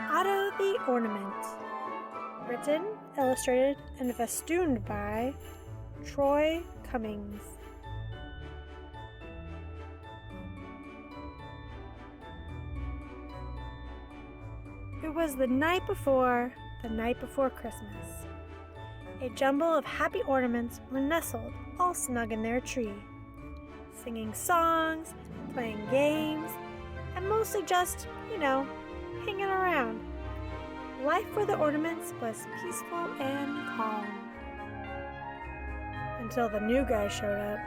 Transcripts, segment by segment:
Otto the Ornament. Written, illustrated, and festooned by Cummings. It was the night before Christmas. A jumble of happy ornaments were nestled all snug in their tree, singing songs, playing games, and mostly just, hanging around. Life for the ornaments was peaceful and calm. Until the new guy showed up.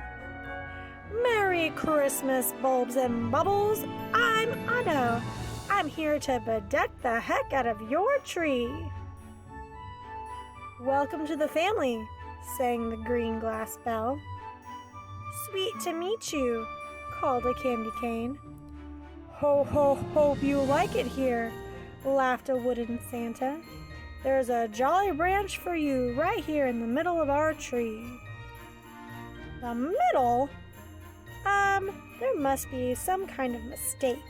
Merry Christmas, bulbs and bubbles! I'm Otto. I'm here to bedeck the heck out of your tree. Welcome to the family, sang the green glass bell. Sweet to meet you, called a candy cane. Ho, ho, hope you like it here, laughed a wooden Santa. There's a jolly branch for you right here in the middle of our tree. The middle? There must be some kind of mistake,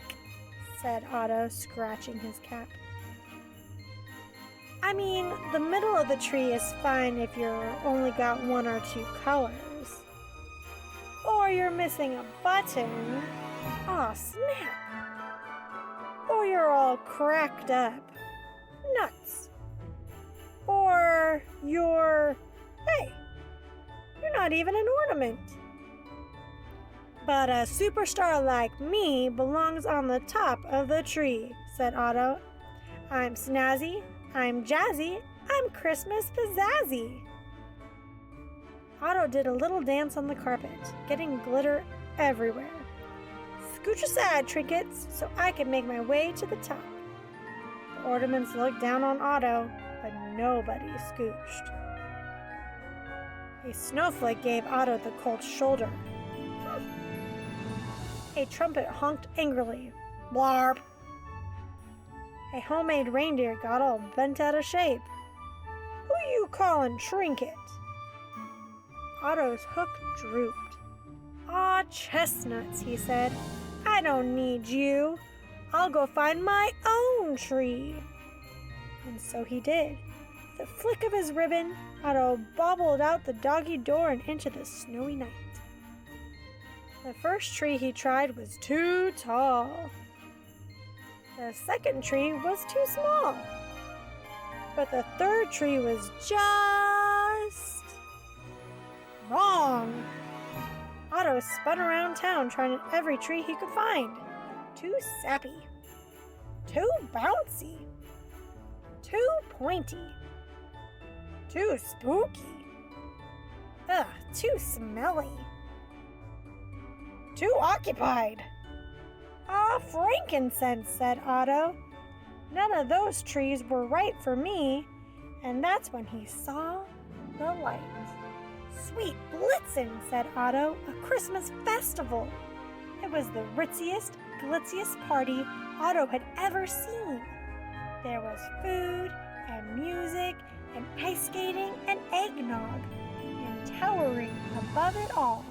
said Otto, scratching his cap. I mean, the middle of the tree is fine if you're only got one or two colors. Or you're missing a button. Aw, snap. Or you're all cracked up. Nuts. Or you're not even an ornament. But a superstar like me belongs on the top of the tree, said Otto. I'm snazzy, I'm jazzy, I'm Christmas pizzazzy. Otto did a little dance on the carpet, getting glitter everywhere. Scooch aside, trinkets, so I can make my way to the top. The ornaments looked down on Otto, but nobody scooched. A snowflake gave Otto the cold shoulder. A trumpet honked angrily. Blarp! A homemade reindeer got all bent out of shape. Who you callin' Trinket? Otto's hook drooped. Aw, chestnuts, he said. I don't need you. I'll go find my own tree. And so he did. With a flick of his ribbon, Otto bobbled out the doggy door and into the snowy night. The first tree he tried was too tall. The second tree was too small. But the third tree was just wrong. Otto spun around town trying every tree he could find. Too sappy. Too bouncy. Too pointy. Too spooky. Ugh, too smelly. Too occupied. Ah, frankincense, said Otto. None of those trees were right for me, and that's when he saw the light. Sweet Blitzen, said Otto, a Christmas festival. It was the ritziest, glitziest party Otto had ever seen. There was food and music and ice skating and eggnog, and towering above it all,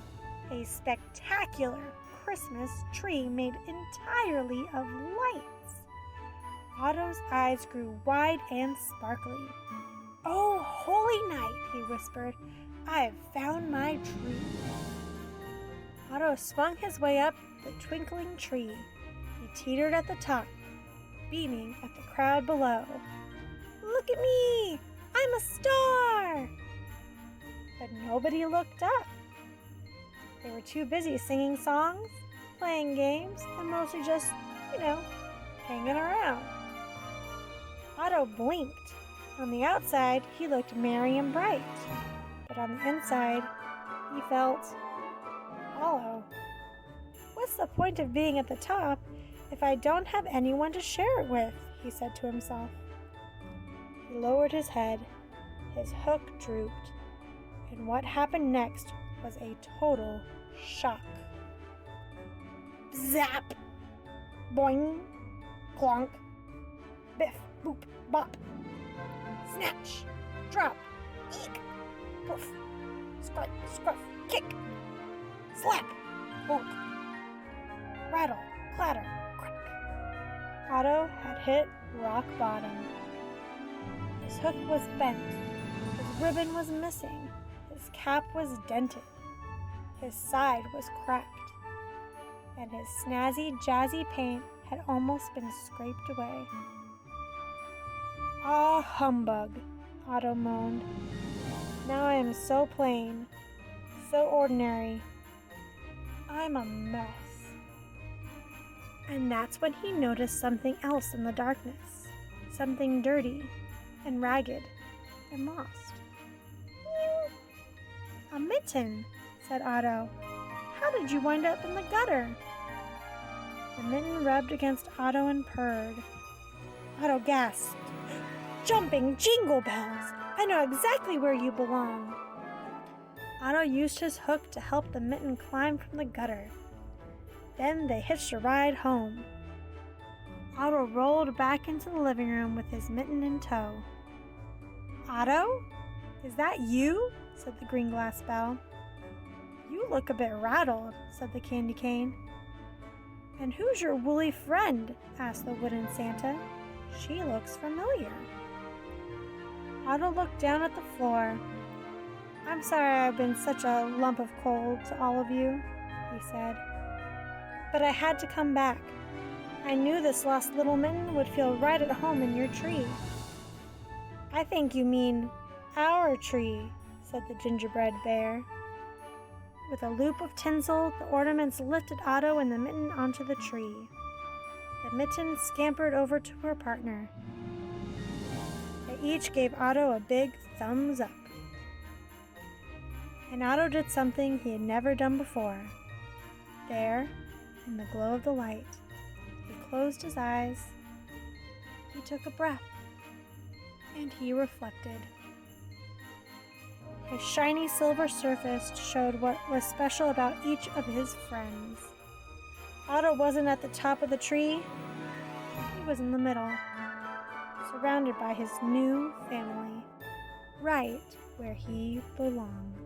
a spectacular Christmas tree made entirely of lights. Otto's eyes grew wide and sparkly. Oh, holy night, he whispered. I've found my tree. Otto swung his way up the twinkling tree. He teetered at the top, beaming at the crowd below. Look at me! I'm a star! But nobody looked up. They were too busy singing songs, playing games, and mostly just, hanging around. Otto blinked. On the outside, he looked merry and bright. But on the inside, he felt hollow. What's the point of being at the top if I don't have anyone to share it with? He said to himself. He lowered his head, his hook drooped, and what happened next was a total shock. Zap! Boing! Clonk! Biff! Boop! Bop! Snatch! Drop! Eek! Poof! Scrap! Scruff! Kick! Slap! Bonk! rattle, clatter, crack. Otto had hit rock bottom. His hook was bent, his ribbon was missing, his cap was dented, his side was cracked, and his snazzy, jazzy paint had almost been scraped away. Ah, humbug, Otto moaned. Now I am so plain, so ordinary. I'm a mess. And that's when he noticed something else in the darkness, something dirty and ragged and lost. Mew. A mitten, said Otto. How did you wind up in the gutter? The mitten rubbed against Otto and purred. Otto gasped. Jumping jingle bells! I know exactly where you belong. Otto used his hook to help the mitten climb from the gutter. Then they hitched a ride home. Otto rolled back into the living room with his mitten in tow. Otto? Is that you? Said the green glass bell. You look a bit rattled, said the candy cane. And who's your woolly friend? Asked the wooden Santa. She looks familiar. Otto looked down at the floor. I'm sorry I've been such a lump of coal to all of you, he said. But I had to come back. I knew this lost little mitten would feel right at home in your tree. I think you mean our tree, said the gingerbread bear. With a loop of tinsel, the ornaments lifted Otto and the mitten onto the tree. The mitten scampered over to her partner. They each gave Otto a big thumbs up. And Otto did something he had never done before. There, in the glow of the light, he closed his eyes, he took a breath, and he reflected. His shiny silver surface showed what was special about each of his friends. Otto wasn't at the top of the tree, he was in the middle, surrounded by his new family, right where he belonged.